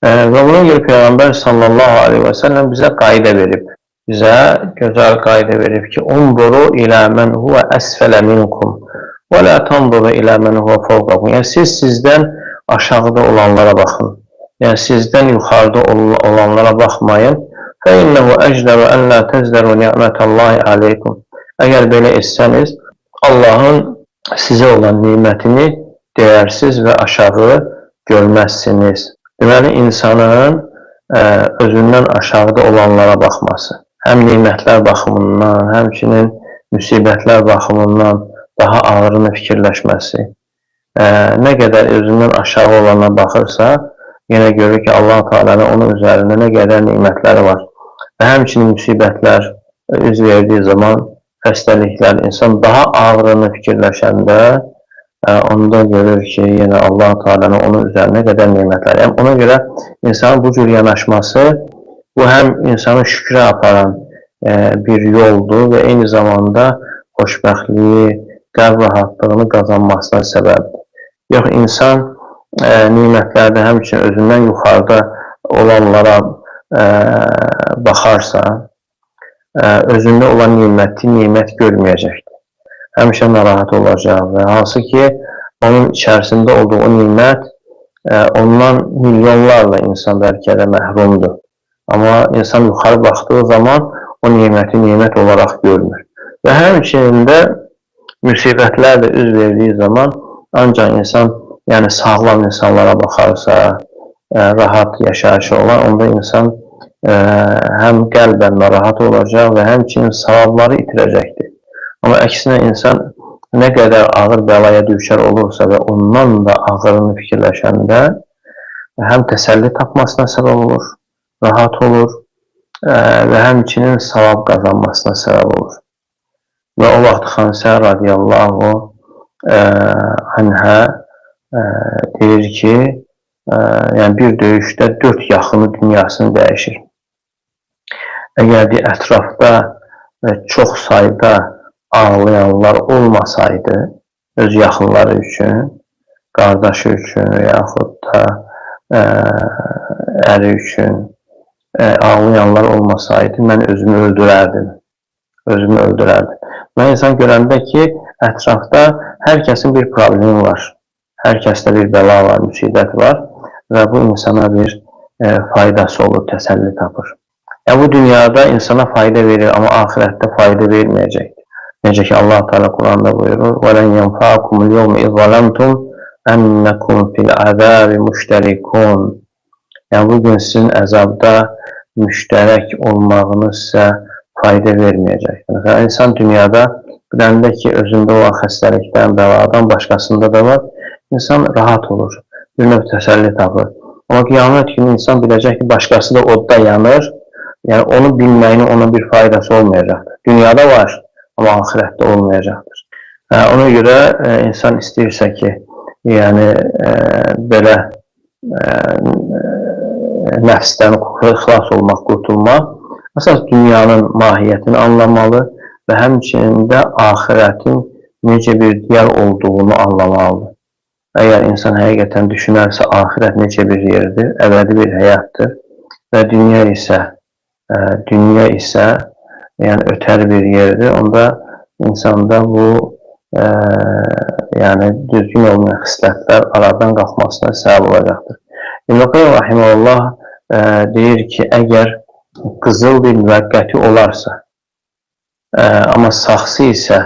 Və buna görə Peyğəmbər sallallahu aleyhi və səlləm bizə qayda verib. Bizə gözəl qayda verib ki, "Unzuru ilə mən huve əsfələ minkum və la tanzuru ilə mən huve fawqakum." Yəni siz sizdən aşağıda olanlara baxın. Yəni sizdən yuxarıda olanlara baxmayın. "Fə innehu əcdəru ən la təzdəru ni'mətəllahi aleykum." Əgər belə etsəniz, Allahın sizə olan nimətini dəyərsiz və aşağı görməzsiniz. Deməli, insanın özündən aşağıda olanlara baxması, həm nimətlər baxımından, həmçinin müsibətlər baxımından daha ağırını fikirləşməsi, nə qədər özündən aşağı olana baxırsa, yenə görür ki, Allah-u Teala'nın onun üzərində nə qədər nimətləri var. Və həmçinin müsibətlər üz verdiği zaman, xəstəliklər, insan daha ağırını fikirləşəndə, onda görür ki, yenə Allah-u Teala'nın onun üzərində qədər nimətləri. Yəni, ona görə insanın bu cür yanaşması, bu həm insanı şükrə aparan bir yoldur və eyni zamanda xoşbəxtliyi, qəlb rahatlığını qazanmasına səbəbdir. Yox, insan nimətlərdə həmçinin özündən yuxarıda olanlara baxarsa, özündə olan nimət görməyəcəkdir. Həmişə narahat olacaq və hansı ki, onun içərisində olduğu o nimət ondan milyonlarla insan bəlkə də məhrumdur. Amma insan yuxarı baxdığı zaman o niməti nimət olaraq görmür. Və həmçinin də müsibətlər də üz verdiği zaman ancaq insan, yəni sağlam insanlara baxarsa, rahat yaşayışı olan, onda insan həm qəlbən narahat olacaq və həmçinin savabları itirəcəkdir. Amma əksinə insan nə qədər ağır bəlaya düşər olursa və ondan da ağırını fikirləşəndə həm təsəlli tapmasına səbəb olur, rahat olur və həmçinin savab qazanmasına səbəb olur. Və o vaxt Xəmsə radiyallahu anhə deyir ki, yəni bir döyüşdə 4 yaxını dünyasını dəyişir. Əgər ətrafda çox sayda ağlayanlar olmasaydı, öz yaxınları üçün, qardaşı üçün, yaxud da əri üçün ağlayanlar olmasaydı, mən özümü öldürərdim. Və insan görəndə ki, ətrafda hər kəsin bir problemi var, hər kəsdə bir bəla var, müsibət var və bu insana bir faydası olur, təsəlli tapır. Yəni, bu dünyada insana fayda verir, amma ahirətdə fayda verməyəcəkdir. Necə ki, Allah Teala Quranda buyurur: وَلَنْ يَنْفَعَكُمُ الْيَوْمَ إِذْ ظَلَمْتُمْ أَنَّكُمْ فِي الْعَذَابِ مُشْتَرِكُونَ. Yəni, bugün sizin əzabda müştərək olmağınız sizə fayda verməyəcəkdir. Yəni, insan dünyada biləndə ki, özündə olan xəstəlikdən, bəladan, başqasında da var, insan rahat olur, bir növ təsəlli tapır. Amma qiyamət günü insan biləcək ki, başqası da odda yanır, yəni onu bilməyinin ona bir faydası olmayacaqdır. Dünyada var, amma ahirətdə olmayacaqdır. Ona görə insan istəyirsə ki, yəni belə nəfsdən xilas olmaq, qurtulmaq, əsas dünyanın mahiyyətini anlamalı və həmçinin də ahirətin necə bir diyar olduğunu anlamalıdır. Əgər insan həqiqətən düşünərsə, ahirət necə bir yerdir, əbədi bir həyatdır və dünya isə yəni ötər bir yerdir, onda insanda bu yəni düzgün olmayan xislətlər aradan qalxmasına səbəb olacaqdır. İbn Qayyim rahimehullah deyir ki, əgər qızıl bir müvəqqəti olarsa, amma saxsı isə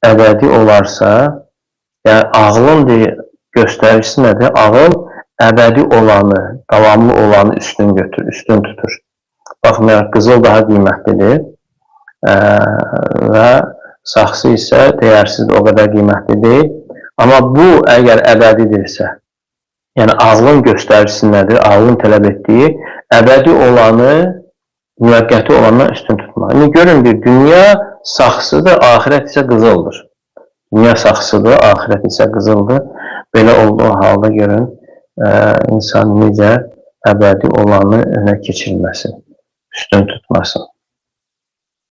əbədi olarsa, yəni ağlın göstəricisi nədir? Ağıl əbədi olanı, davamlı olanı üstün tutur. Baxmayaraq, qızıl daha qiymətlidir və saxsı isə dəyərsizdir, o qədər qiymətli deyil. Amma bu, əgər əbədidirsə, yəni ağlın göstəricisi nədir? Ağlın tələb etdiyi əbədi olanı, müvəqqəti olandan üstün tutmaq. Yəni, görün bir, dünya saxsıdır, ahirət isə qızıldır. Dünya saxsıdır, ahirət isə qızıldır. Belə olduğu halda görün, insan necə əbədi olanı önə keçirməsin, üstün tutmasın.